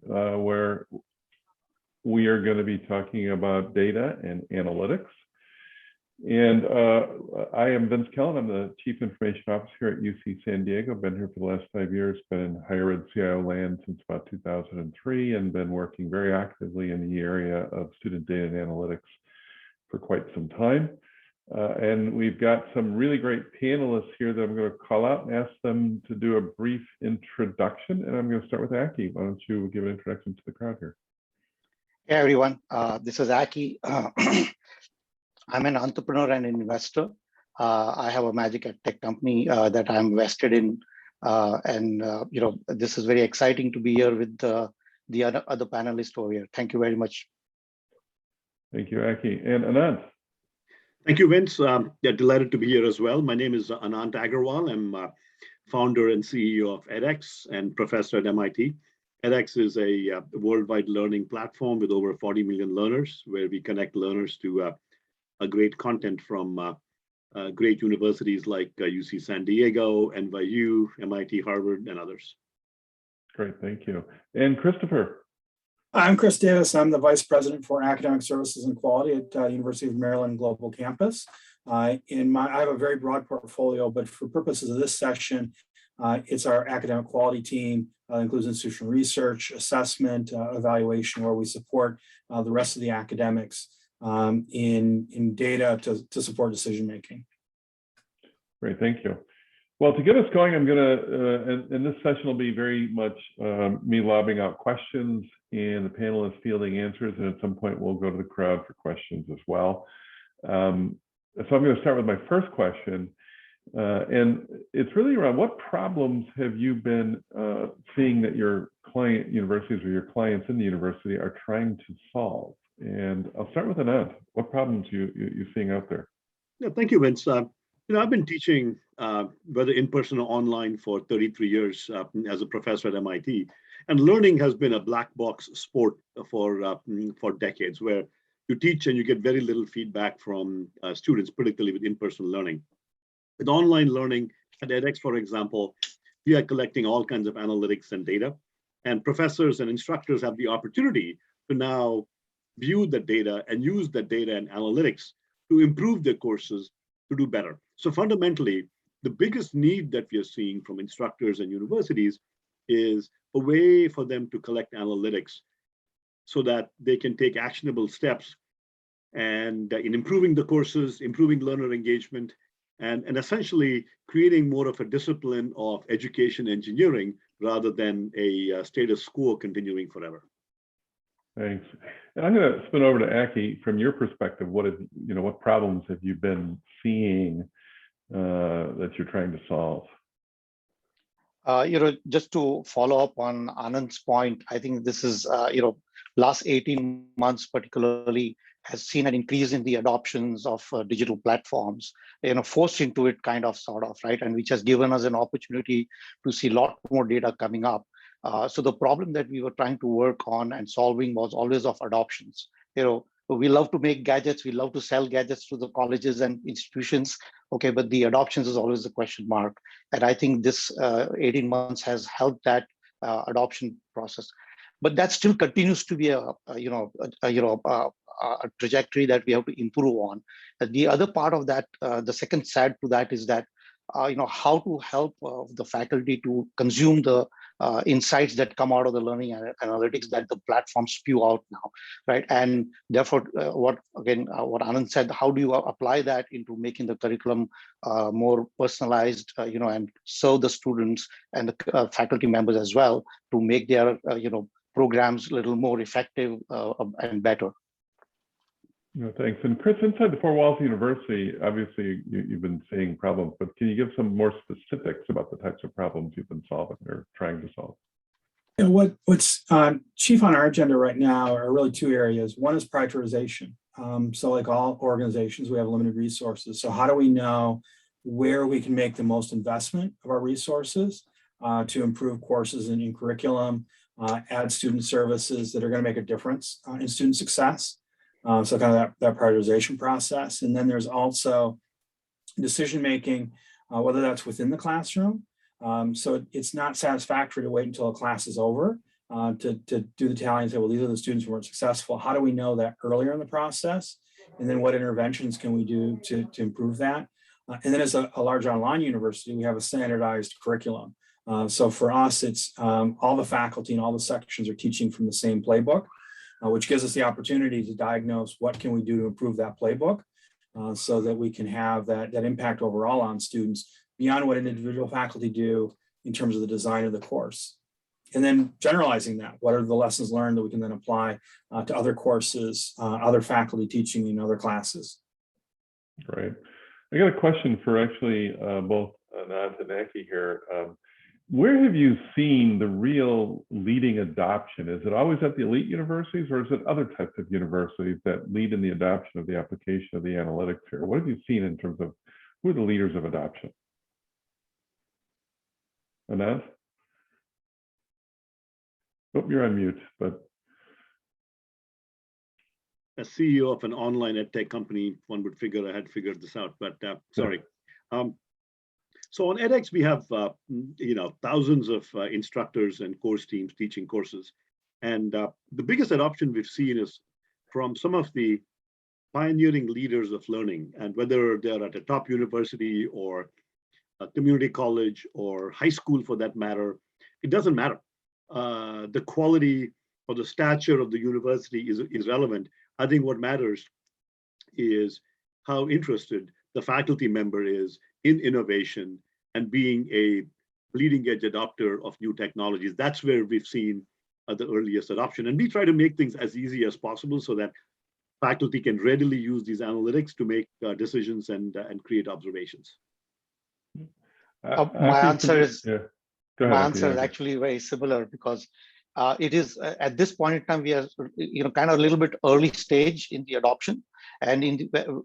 where we are going to be talking about data and analytics. And I am Vince Kellen. I'm the Chief Information Officer here at UC San Diego. Been here for the last 5 years, been in higher ed CIO land since about 2003, and been working very actively in the area of student data and analytics for quite some time. And we've got some really great panelists here that I'm going to call out and ask them to do a brief introduction. And I'm going to start with Acky. Why don't you give an introduction to the crowd here? Hey everyone, this is Acky. I'm an entrepreneur and investor. I have a magic EdTech company that I'm vested in, this is very exciting to be here with the other panelists over here. Thank you very much. Thank you, Acky. And Anant. Thank you, Vince. Yeah, delighted to be here as well. My name is Anant Agarwal. I'm founder and CEO of edX and professor at MIT. edX is a worldwide learning platform with over 40 million learners, where we connect learners to a great content from great universities like UC San Diego, NYU, MIT, Harvard, and others. Great, thank you. And Christopher. I'm Chris Davis. I'm the Vice President for Academic Services and Quality at University of Maryland Global Campus. I have a very broad portfolio, but for purposes of this session, it's our academic quality team, includes institutional research, assessment, evaluation, where we support the rest of the academics in data to support decision-making. Great, thank you. Well, to get us going, I'm gonna, and this session will be very much me lobbing out questions and the panelists fielding answers, and at some point we'll go to the crowd for questions as well. So I'm gonna start with my first question, and it's really around what problems have you been seeing that your client universities or your clients in the university are trying to solve? And I'll start with Anant. What problems you're seeing out there? Yeah, thank you, Vince. I've been teaching, whether in person or online, for 33 years as a professor at MIT. And learning has been a black box sport for decades, where you teach and you get very little feedback from students, particularly with in-person learning. With online learning at edX, for example, we are collecting all kinds of analytics and data. And professors and instructors have the opportunity to now view the data and use the data and analytics to improve their courses to do better. So fundamentally, the biggest need that we are seeing from instructors and universities is a way for them to collect analytics so that they can take actionable steps and in improving the courses, improving learner engagement, and essentially creating more of a discipline of education engineering rather than a status quo continuing forever. Thanks. And I'm going to spin over to Acky. From your perspective, what problems have you been seeing that you're trying to solve? Just to follow up on Anand's point, I think this is, last 18 months particularly has seen an increase in the adoptions of digital platforms, forced into it sort of, right? And which has given us an opportunity to see a lot more data coming up. So the problem that we were trying to work on and solving was always of adoptions. We love to make gadgets, we love to sell gadgets to the colleges and institutions, okay, but the adoptions is always the question mark. And I think this 18 months has helped that adoption process. But that still continues to be a trajectory that we have to improve on. The other part of that, the second side to that is that how to help the faculty to consume the insights that come out of the learning analytics that the platforms spew out now, right? And therefore, what Anand said, how do you apply that into making the curriculum more personalized, and serve the students and the faculty members as well to make their, programs a little more effective and better. Thanks. And Chris, inside the four walls of the university, obviously you've been seeing problems, but can you give some more specifics about the types of problems you've been solving or trying to solve? What's chief on our agenda right now are really two areas. One is prioritization. So like all organizations, we have limited resources. So how do we know where we can make the most investment of our resources to improve courses and in curriculum, add student services that are going to make a difference in student success? So kind of that prioritization process. And then there's also decision-making, whether that's within the classroom. So it's not satisfactory to wait until a class is over to do the tally and say, well, these are the students who weren't successful. How do we know that earlier in the process? And then what interventions can we do to improve that? And then as a large online university, we have a standardized curriculum. So for us, it's all the faculty and all the sections are teaching from the same playbook, which gives us the opportunity to diagnose what can we do to improve that playbook so that we can have that impact overall on students beyond what individual faculty do in terms of the design of the course. And then generalizing that, what are the lessons learned that we can then apply to other courses, other faculty teaching in other classes. Right. I got a question for actually both Anant and Acky here. Where have you seen the real leading adoption? Is it always at the elite universities, or is it other types of universities that lead in the adoption of the application of the analytics here? What have you seen in terms of who are the leaders of adoption? Anant? Oh, you're on mute, but. As CEO of an online EdTech company, one would figure I had figured this out, but sorry. So on edX, we have thousands of instructors and course teams teaching courses. And the biggest adoption we've seen is from some of the pioneering leaders of learning, and whether they're at a top university or a community college or high school for that matter, it doesn't matter. The quality or the stature of the university is irrelevant. I think what matters is how interested the faculty member is in innovation and being a leading edge adopter of new technologies. That's where we've seen the earliest adoption. And we try to make things as easy as possible so that faculty can readily use these analytics to make decisions and create observations. My answer is Ahead, actually very similar, because it is at this point in time we are kind of a little bit early stage in the adoption, and in the,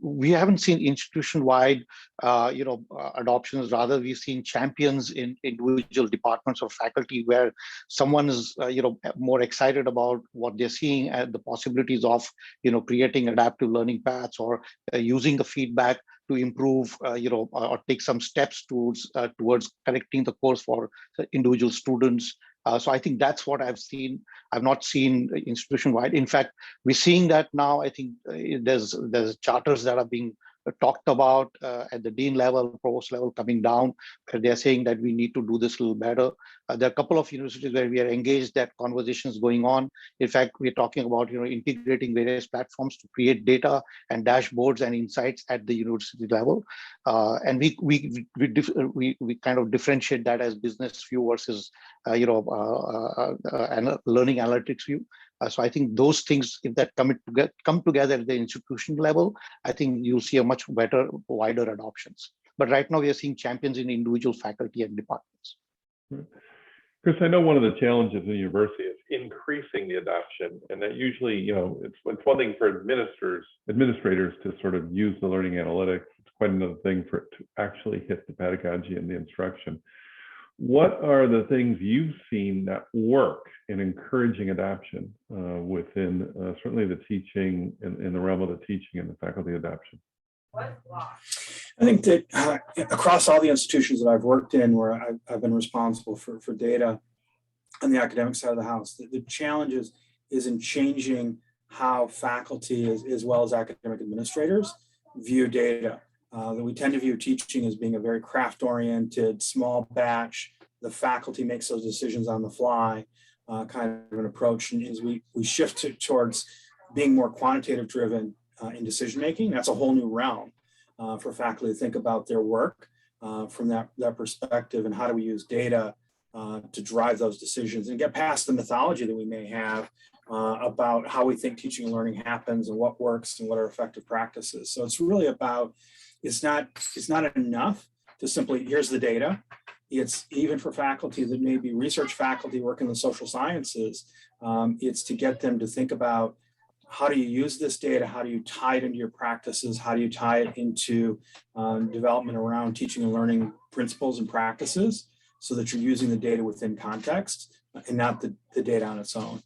we haven't seen institution-wide adoptions. Rather, we've seen champions in individual departments or faculty where someone is more excited about what they're seeing and the possibilities of creating adaptive learning paths or using the feedback to improve or take some steps towards correcting the course for individual students. So I think that's what I've seen. I've not seen institution-wide. In fact, we're seeing that now. I think there's charters that are being talked about at the dean level, provost level, coming down, where they're saying that we need to do this a little better. There are a couple of universities where we are engaged, that conversations going on. In fact, we're talking about integrating various platforms to create data and dashboards and insights at the university level. And we kind of differentiate that as business view versus learning analytics view. So I think those things, if that come together at the institution level, I think you'll see a much better, wider adoptions. But right now we are seeing champions in individual faculty and departments. Chris, I know one of the challenges in the university is increasing the adoption, and that usually, it's one thing for administrators to sort of use the learning analytics. It's quite another thing for it to actually hit the pedagogy and the instruction. What are the things you've seen that work in encouraging adoption within certainly the teaching, in the realm of the teaching and the faculty adoption? I think that across all the institutions that I've worked in where I've been responsible for data on the academic side of the house, the challenge is in changing how faculty as well as academic administrators view data. That we tend to view teaching as being a very craft-oriented, small batch. The faculty makes those decisions on the fly, kind of an approach. And as we shift towards being more quantitative-driven in decision-making, that's a whole new realm for faculty to think about their work from that perspective, and how do we use data to drive those decisions and get past the mythology that we may have about how we think teaching and learning happens and what works and what are effective practices. So it's really about, it's not enough to simply, here's the data. It's even for faculty that may be research faculty working in the social sciences, it's to get them to think about, how do you use this data? How do you tie it into your practices? How do you tie it into development around teaching and learning principles and practices, so that you're using the data within context and not the data on its own?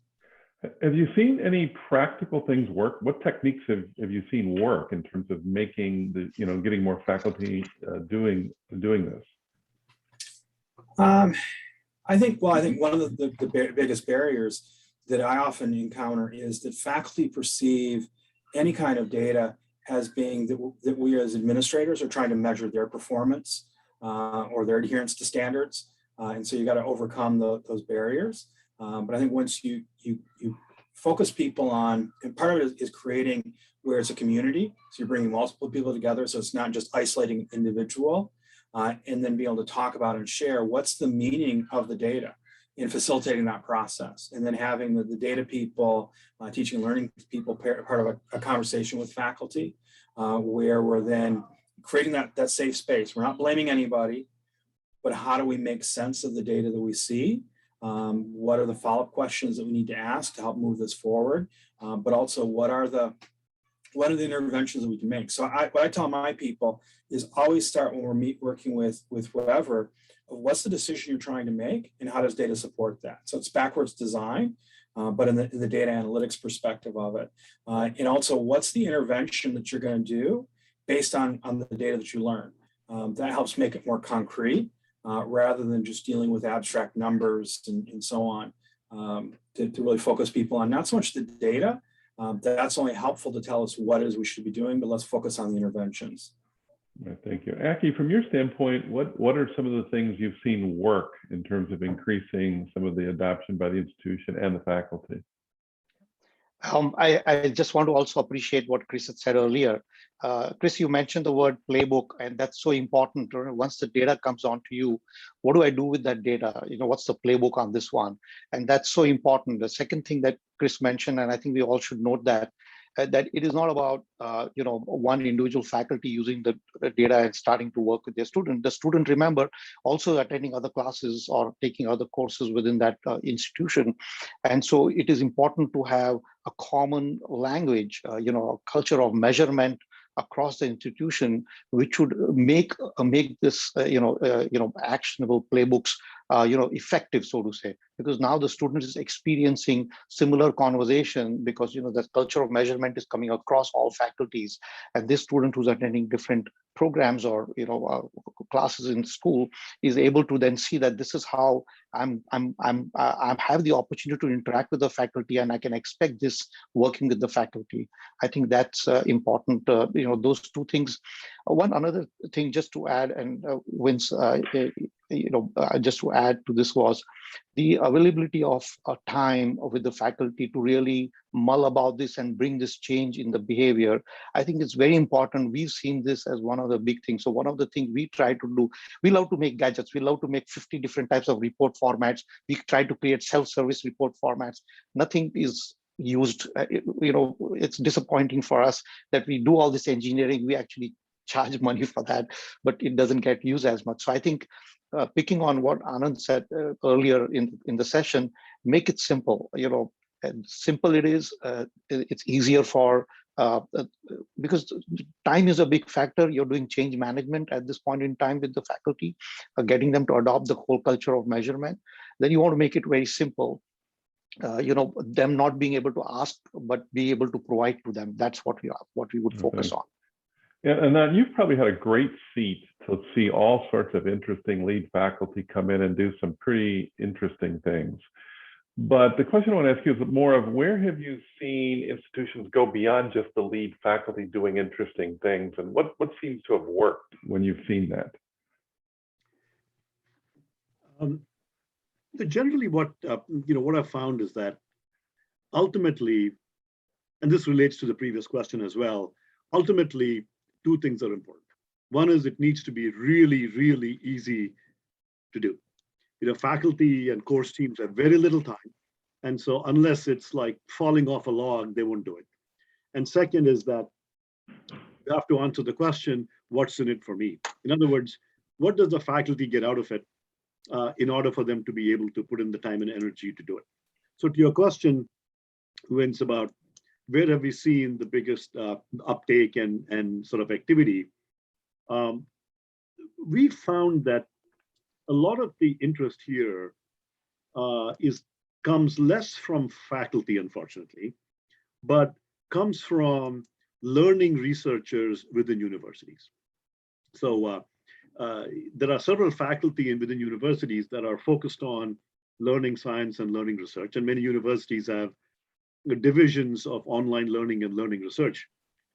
Have you seen any practical things work? What techniques have you seen work in terms of making getting more faculty doing this? I think one of the biggest barriers that I often encounter is that faculty perceive any kind of data as being that we as administrators are trying to measure their performance or their adherence to standards. And so you got to overcome those barriers. But I think once you focus people on, and part of it is creating where it's a community. So you're bringing multiple people together. So it's not just isolating an individual, and then be able to talk about and share what's the meaning of the data in facilitating that process. And then having the data people, teaching and learning people, part of a conversation with faculty, where we're then creating that safe space. We're not blaming anybody, but how do we make sense of the data that we see? What are the follow-up questions that we need to ask to help move this forward? But also, what are the interventions that we can make? So what I tell my people is always start when we're working with whoever, of what's the decision you're trying to make and how does data support that? So it's backwards design, but in the data analytics perspective of it. And also, what's the intervention that you're going to do based on the data that you learn? That helps make it more concrete rather than just dealing with abstract numbers and so on, to really focus people on not so much the data. That's only helpful to tell us what it is we should be doing, but let's focus on the interventions. Right, thank you. Acky, from your standpoint, what are some of the things you've seen work in terms of increasing some of the adoption by the institution and the faculty? I just want to also appreciate what Chris had said earlier. Chris, you mentioned the word playbook, and that's so important. Once the data comes on to you, what do I do with that data? What's the playbook on this one? And that's so important. The second thing that Chris mentioned, and I think we all should note that it is not about one individual faculty using the data and starting to work with their student. The student, remember, also attending other classes or taking other courses within that institution. And so it is important to have a common language, a culture of measurement across the institution, which would make this actionable playbooks effective, so to say, because now the student is experiencing similar conversation because the culture of measurement is coming across all faculties, and this student who's attending different programs or classes in school is able to then see that this is how I have the opportunity to interact with the faculty, and I can expect this working with the faculty. I think that's important. Those two things. One another thing just to add, and Vince, just to add to this was the availability of time with the faculty to really mull about this and bring this change in the behavior. I think it's very important. We've seen this as one of the big things. So one of the things we try to do, we love to make gadgets. We love to make 50 different types of report formats. We try to create self-service report formats. Nothing is used. It's disappointing for us that we do all this engineering. We actually charge money for that, but it doesn't get used as much. So I think picking on what Anant said earlier in the session, make it simple. And simple it is. It's easier for because time is a big factor. You're doing change management at this point in time with the faculty, getting them to adopt the whole culture of measurement. Then you want to make it very simple. Them not being able to ask, but be able to provide to them. That's what we would focus on. Yeah, and then you've probably had a great seat to see all sorts of interesting lead faculty come in and do some pretty interesting things. But the question I want to ask you is more of where have you seen institutions go beyond just the lead faculty doing interesting things, and what seems to have worked when you've seen that? Generally, what I've found is that ultimately, and this relates to the previous question as well, ultimately, two things are important. One is it needs to be really, really easy to do. Faculty and course teams have very little time. And so unless it's like falling off a log, they won't do it. And second is that you have to answer the question, what's in it for me? In other words, what does the faculty get out of it in order for them to be able to put in the time and energy to do it? So to your question, Vince, about where have we seen the biggest uptake and sort of activity? We found that a lot of the interest here comes less from faculty, unfortunately, but comes from learning researchers within universities. So there are several faculty and within universities that are focused on learning science and learning research, and many universities have divisions of online learning and learning research.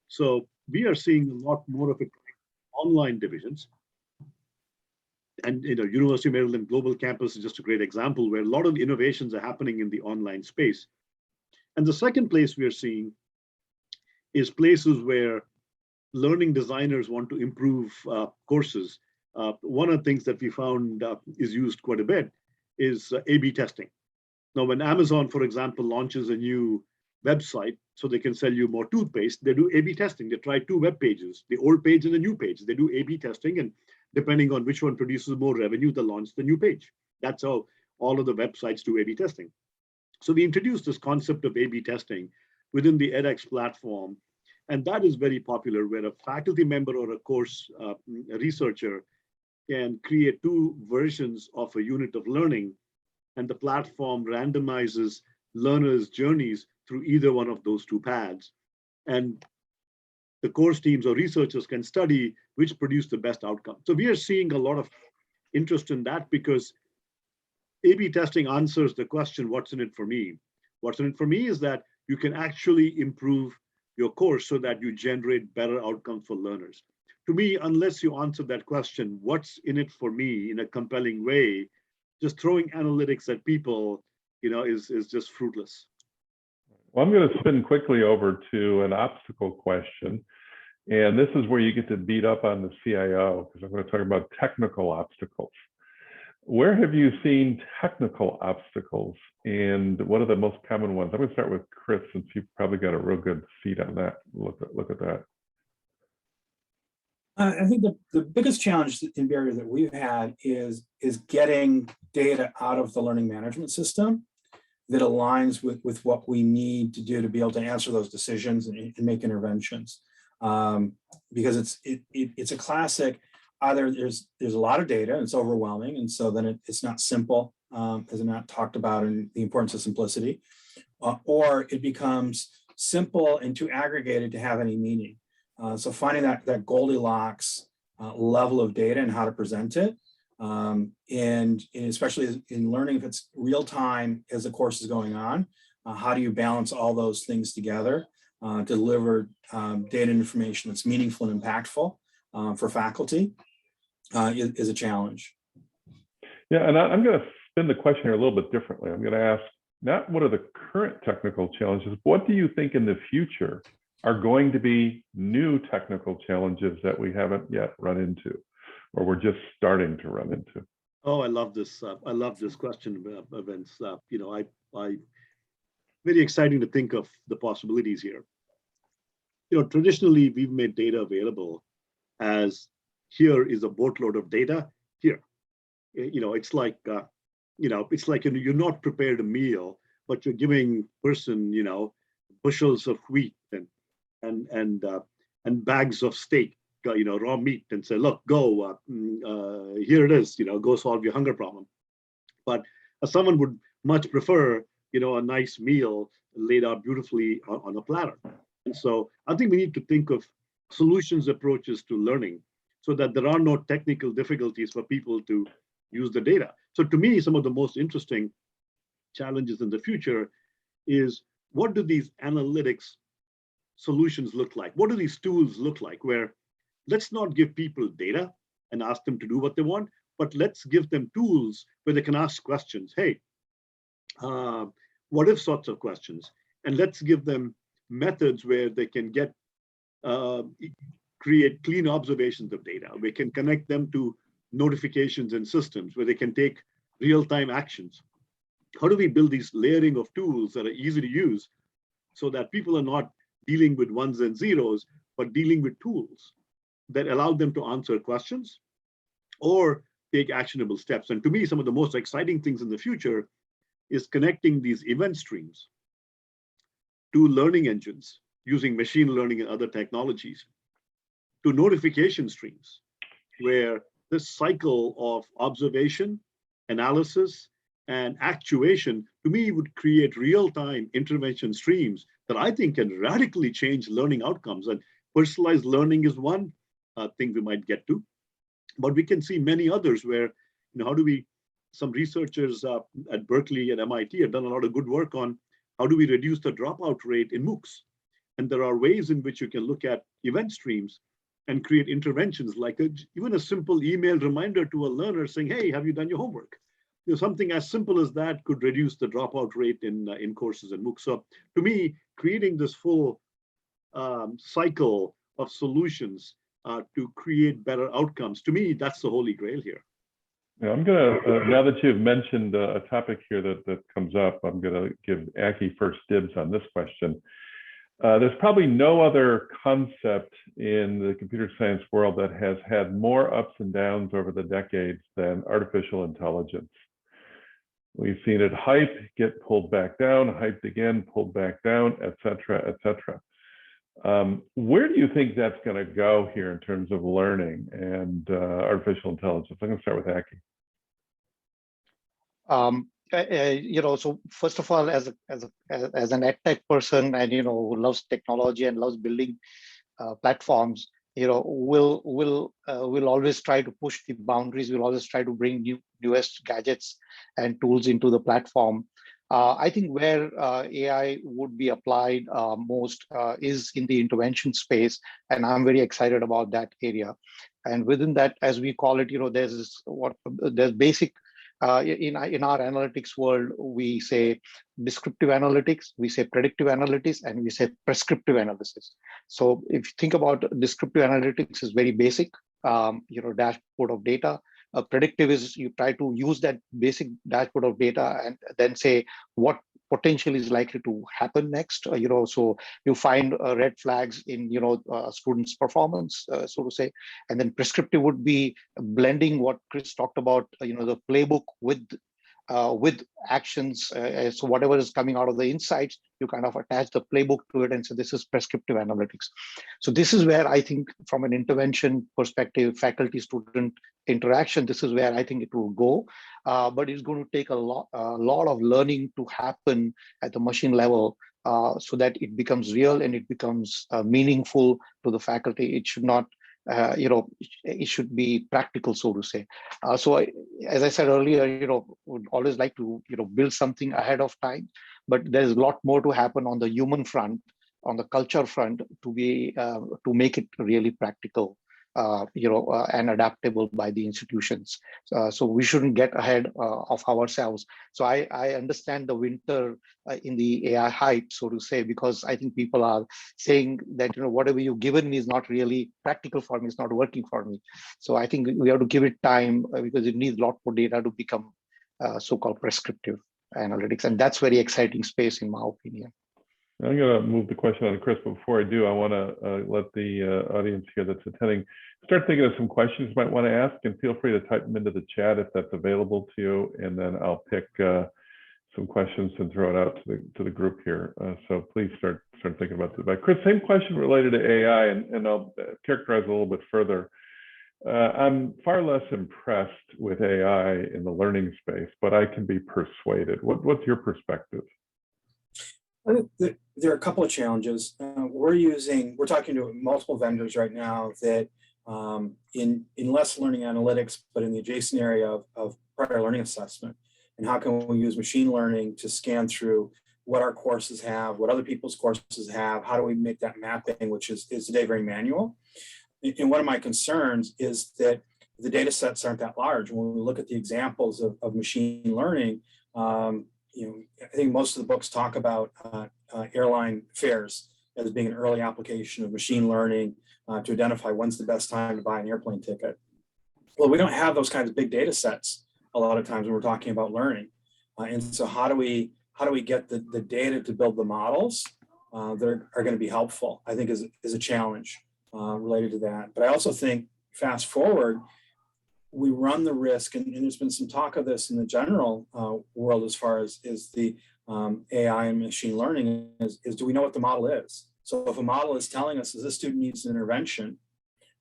So we are seeing a lot more of it online divisions. And University of Maryland Global Campus is just a great example where a lot of innovations are happening in the online space. And the second place we are seeing is places where learning designers want to improve courses. One of the things that we found is used quite a bit is A/B testing. Now, when Amazon, for example, launches a new website so they can sell you more toothpaste, they do A/B testing. They try two web pages, the old page and the new page. They do A/B testing, and depending on which one produces more revenue, they launch the new page. That's how all of the websites do A/B testing. So we introduced this concept of A/B testing within the edX platform, and that is very popular, where a faculty member or a course a researcher can create two versions of a unit of learning, and the platform randomizes learners' journeys through either one of those two paths. And the course teams or researchers can study which produce the best outcome. So we are seeing a lot of interest in that because A/B testing answers the question, what's in it for me? What's in it for me is that you can actually improve your course so that you generate better outcomes for learners. To me, unless you answer that question, what's in it for me in a compelling way, just throwing analytics at people, is just fruitless. Well, I'm going to spin quickly over to an obstacle question. And this is where you get to beat up on the CIO, because I'm going to talk about technical obstacles. Where have you seen technical obstacles, and what are the most common ones? I'm going to start with Chris, since you've probably got a real good seat on that. Look at that. I think the biggest challenge and barrier that we've had is getting data out of the learning management system that aligns with what we need to do to be able to answer those decisions and make interventions. Because it's a classic, either there's a lot of data and it's overwhelming, and so then it's not simple, as Anant talked about, and the importance of simplicity, or it becomes simple and too aggregated to have any meaning. So finding that Goldilocks level of data and how to present it, and especially in learning, if it's real time as the course is going on, how do you balance all those things together, deliver data and information that's meaningful and impactful for faculty is a challenge. Yeah, and I'm going to spin the question here a little bit differently. I'm going to ask, not what are the current technical challenges, what do you think in the future are going to be new technical challenges that we haven't yet run into, or we're just starting to run into? Oh, I love this. I love this question, Vince. I very exciting to think of the possibilities here. Traditionally we've made data available as, here is a boatload of data. Here, it's like you're not prepared a meal, but you're giving person bushels of wheat and bags of steak, raw meat, and say, look, go, here it is, go solve your hunger problem. But someone would much prefer, a nice meal laid out beautifully on a platter. And so I think we need to think of solutions approaches to learning so that there are no technical difficulties for people to use the data. So to me, some of the most interesting challenges in the future is, what do these analytics solutions look like? What do these tools look like, where let's not give people data and ask them to do what they want, but let's give them tools where they can ask questions. Hey, what if sorts of questions, and let's give them methods where they can get create clean observations of data. We can connect them to notifications and systems where they can take real-time actions. How do we build these layering of tools that are easy to use so that people are not dealing with ones and zeros, but dealing with tools that allow them to answer questions or take actionable steps? And to me, some of the most exciting things in the future is connecting these event streams to learning engines using machine learning and other technologies, to notification streams, where this cycle of observation, analysis, and actuation, to me, would create real-time intervention streams that I think can radically change learning outcomes. And personalized learning is one thing we might get to. But we can see many others where, how do we, some researchers at Berkeley and MIT have done a lot of good work on how do we reduce the dropout rate in MOOCs. And there are ways in which you can look at event streams and create interventions like even a simple email reminder to a learner saying, hey, have you done your homework? Something as simple as that could reduce the dropout rate in courses and MOOCs. So to me, creating this full cycle of solutions to create better outcomes, to me, that's the holy grail here. Yeah, I'm going to, now that you've mentioned a topic here that comes up, I'm going to give Acky first dibs on this question. There's probably no other concept in the computer science world that has had more ups and downs over the decades than artificial intelligence. We've seen it hype, get pulled back down, hyped again, pulled back down, et cetera, et cetera. Where do you think that's going to go here in terms of learning and artificial intelligence? I'm going to start with Acky. So first of all, as an EdTech person, and who loves technology and loves building platforms, we'll always try to push the boundaries. We'll always try to bring newest gadgets and tools into the platform. I think where AI would be applied most is in the intervention space, and I'm very excited about that area. And within that, as we call it, there's basic. In our analytics world, we say descriptive analytics, we say predictive analytics, and we say prescriptive analysis. So if you think about descriptive analytics, is very basic, dashboard of data. Predictive is you try to use that basic dashboard of data and then say what potential is likely to happen next. So you find red flags in students' performance, so to say, and then prescriptive would be blending what Chris talked about, the playbook with actions. So whatever is coming out of the insights, you kind of attach the playbook to it and say this is prescriptive analytics. So this is where I think from an intervention perspective, faculty-student interaction, this is where I think it will go. But it's going to take a lot of learning to happen at the machine level so that it becomes real and it becomes meaningful to the faculty. It should not it should be practical, so to say. So as I said earlier, would always like to, build something ahead of time, but there's a lot more to happen on the human front, on the culture front to be, to make it really practical, and adaptable by the institutions. So we shouldn't get ahead of ourselves. So I understand the winter in the AI hype, so to say, because I think people are saying that, whatever you've given me is not really practical for me, it's not working for me. So I think we have to give it time because it needs a lot more data to become so-called prescriptive analytics. And that's very exciting space in my opinion. I'm going to move the question on to Chris, but before I do, I want to let the audience here that's attending start thinking of some questions you might want to ask, and feel free to type them into the chat if that's available to you, and then I'll pick some questions and throw it out to the group here. So please start thinking about that. But Chris, same question related to AI, and I'll characterize a little bit further. I'm far less impressed with AI in the learning space, but I can be persuaded. What's your perspective? I think there are a couple of challenges. We're talking to multiple vendors right now that in less learning analytics, but in the adjacent area of prior learning assessment. And how can we use machine learning to scan through what our courses have, what other people's courses have, how do we make that mapping, which is today very manual. And one of my concerns is that the data sets aren't that large. When we look at the examples of machine learning, I think most of the books talk about airline fares as being an early application of machine learning to identify when's the best time to buy an airplane ticket. Well, we don't have those kinds of big data sets a lot of times when we're talking about learning. And so how do we get the data to build the models that are going to be helpful, I think is a challenge related to that. But I also think fast forward, we run the risk, and there's been some talk of this in the general world as far as the AI and machine learning is do we know what the model is? So if a model is telling us that this student needs an intervention,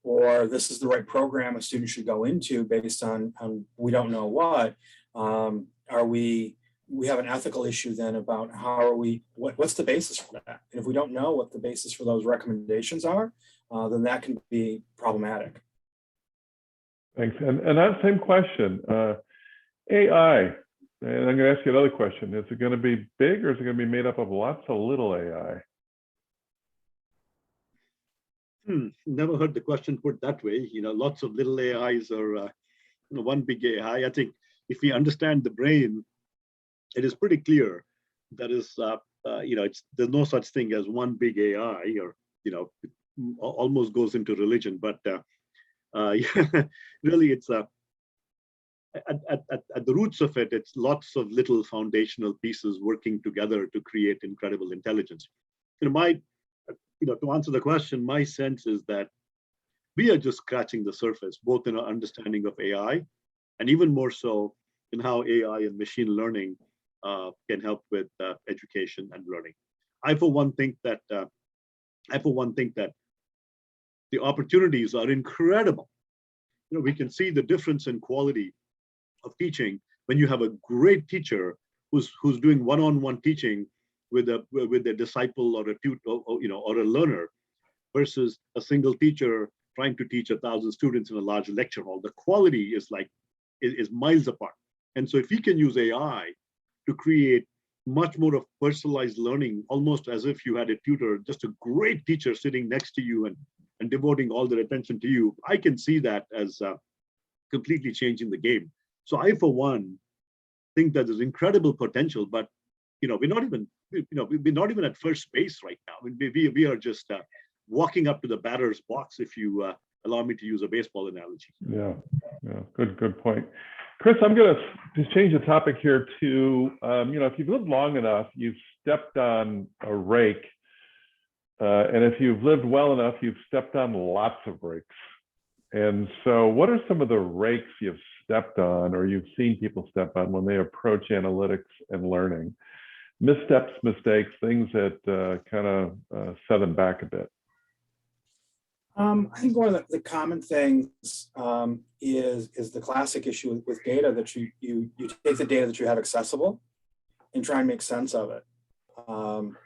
or this is the right program a student should go into based on we don't know what, we have an ethical issue then about what's the basis for that? And if we don't know what the basis for those recommendations are, then that can be problematic. Thanks. And that same question, AI, and I'm going to ask you another question. Is it going to be big or is it going to be made up of lots of little AI? Never heard the question put that way. Lots of little AIs or one big AI. I think if we understand the brain, it is pretty clear that is, there's no such thing as one big AI, or it almost goes into religion. But really, it's at the roots of it, it's lots of little foundational pieces working together to create incredible intelligence. To answer the question, my sense is that we are just scratching the surface, both in our understanding of AI, and even more so in how AI and machine learning can help with education and learning. I for one think that the opportunities are incredible. We can see the difference in quality of teaching when you have a great teacher who's doing one-on-one teaching with a disciple or a tutor, or a learner, versus a single teacher trying to teach 1,000 students in a large lecture hall. The quality is miles apart. And so if we can use AI to create much more of personalized learning, almost as if you had a tutor, just a great teacher sitting next to you and devoting all their attention to you, I can see that as completely changing the game. So I, for one, think that there's incredible potential, but we're not even at first base right now. We are just walking up to the batter's box, if you allow me to use a baseball analogy. Yeah, good point. Chris, I'm going to just change the topic here to, if you've lived long enough, you've stepped on a rake. And if you've lived well enough, you've stepped on lots of rakes. And so what are some of the rakes you've stepped on or you've seen people step on when they approach analytics and learning? Missteps, mistakes, things that kind of set them back a bit. I think one of the common things is the classic issue with data, that you take the data that you have accessible and try and make sense of it,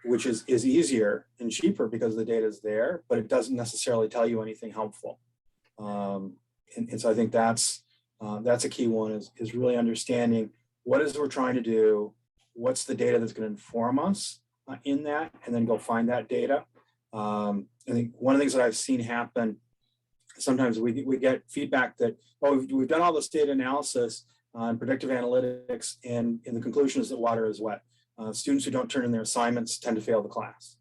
which is easier and cheaper because the data is there, but it doesn't necessarily tell you anything helpful. And so I think that's a key one, is really understanding what is it we're trying to do, what's the data that's going to inform us in that, and then go find that data. I think one of the things that I've seen happen, sometimes we get feedback that, we've done all this data analysis on predictive analytics, and the conclusion is that water is wet. Students who don't turn in their assignments tend to fail the class.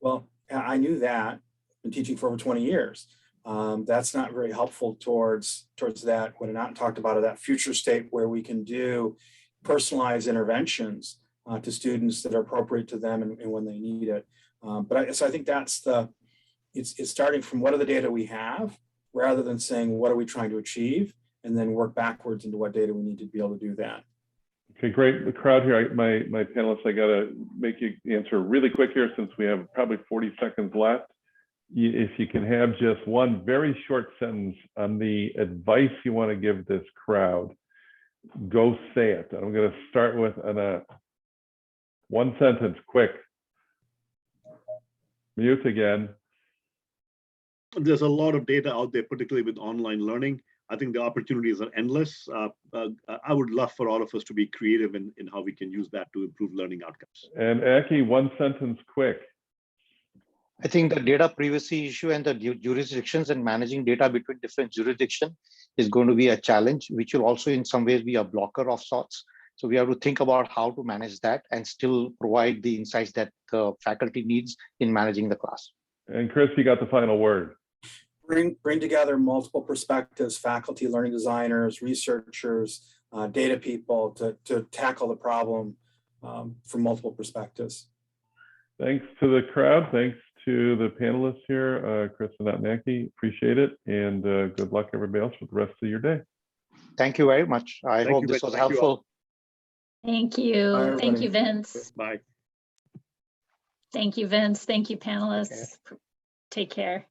Well, I knew that. I've been teaching for over 20 years. That's not very helpful towards that. What Anant talked about, that future state where we can do personalized interventions to students that are appropriate to them and when they need it. So I think it's starting from what are the data we have, rather than saying what are we trying to achieve, and then work backwards into what data we need to be able to do that. Okay, great. The crowd here, my panelists, I got to make you answer really quick here since we have probably 40 seconds left. If you can have just one very short sentence on the advice you want to give this crowd, go say it. I'm going to start with one sentence, quick. Mute again. There's a lot of data out there, particularly with online learning. I think the opportunities are endless. I would love for all of us to be creative in how we can use that to improve learning outcomes. And Acky, one sentence, quick. I think the data privacy issue and the jurisdictions and managing data between different jurisdictions is going to be a challenge, which will also in some ways be a blocker of sorts. So we have to think about how to manage that and still provide the insights that the faculty needs in managing the class. And Chris, you got the final word. Bring together multiple perspectives, faculty, learning designers, researchers, data people to tackle the problem from multiple perspectives. Thanks to the crowd. Thanks to the panelists here, Chris and Acky. Appreciate it. And good luck everybody else with the rest of your day. Thank you very much. I hope this was helpful. Thank you. Bye, Thank you, Vince. Bye. Thank you, Vince. Thank you, panelists. Take care.